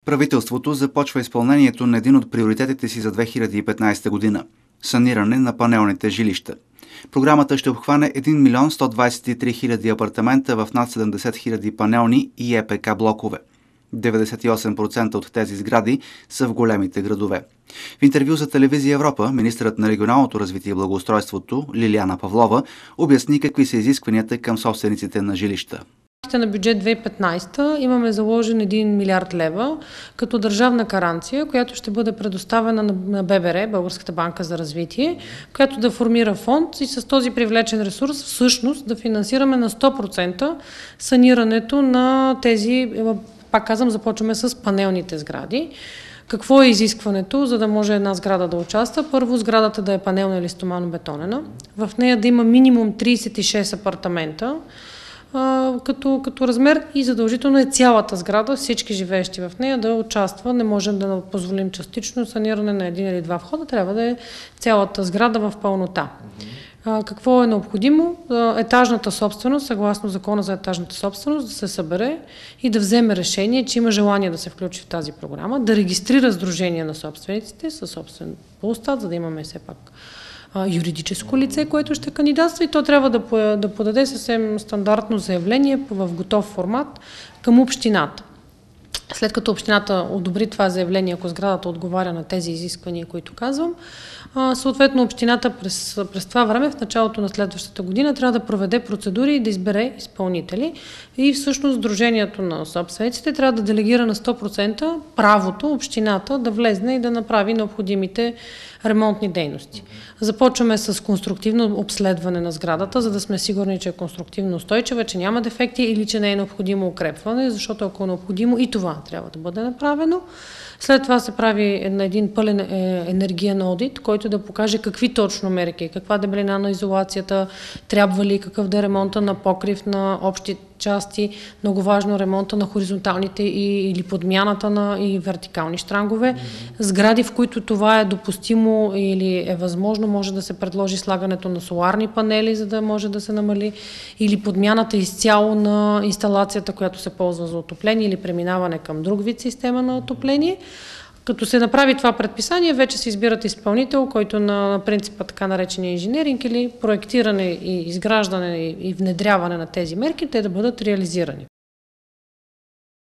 Правителството започва изпълнението на един от приоритетите си за 2015 година – саниране на панелните жилища. Програмата ще обхване 1 милион 123 хиляди апартамента в над 70 хиляди панелни и ЕПК блокове. 98% от тези сгради са в големите градове. В интервю за телевизия Европа, министърът на регионалното развитие и благоустройството Лиляна Павлова обясни какви са изискванията към собствениците на жилища. На бюджет 2015 имаме заложен 1 милиард лева като държавна гаранция, която ще бъде предоставена на ББР, Българската банка за развитие, която да формира фонд и с този привлечен ресурс всъщност да финансираме на 100% санирането на тези, пак казвам, започваме с панелните сгради. Какво е изискването, за да може една сграда да участва? Първо, сградата да е панелна или стомано-бетонена. В нея да има минимум 36 апартамента, като размер и задължително е цялата сграда, всички живеещи в нея да участва. Не можем да позволим частично саниране на един или два входа, трябва да е цялата сграда в пълнота. Какво е необходимо? Етажната собственост, съгласно Закона за етажната собственост, да се събере и да вземе решение, че има желание да се включи в тази програма, да регистрира сдружение на собствениците със собствен ПУЛСТАТ, за да имаме все пак юридическо лице, което ще кандидатства, и то трябва да подаде съвсем стандартно заявление в готов формат към общината. След като общината одобри това заявление, ако сградата отговаря на тези изисквания, които казвам, съответно общината през това време, в началото на следващата година, трябва да проведе процедури и да избере изпълнители. И всъщност Сдружението на собствениците трябва да делегира на 100% правото общината да влезне и да направи необходимите ремонтни дейности. Започваме с конструктивно обследване на сградата, за да сме сигурни, че е конструктивно устойчива, че няма дефекти или че не е необходимо укрепване, защото ако е необходимо и това трябва да бъде направено. След това се прави един пълен енергиен одит, който да покаже какви точно мерки, каква дебелина на изолацията, трябва ли, какъв да е ремонта на покрив, на общи части, много важно ремонта на хоризонталните или подмяната на и вертикални щрангове. Сгради, в които това е допустимо или е възможно, може да се предложи слагането на соларни панели, за да може да се намали, или подмяната изцяло на инсталацията, която се ползва за отопление, или преминаване към друг вид система на отопление. Като се направи това предписание, вече се избират изпълнител, който на принципа така наречения инженеринг или проектиране и изграждане и внедряване на тези мерки, те да бъдат реализирани.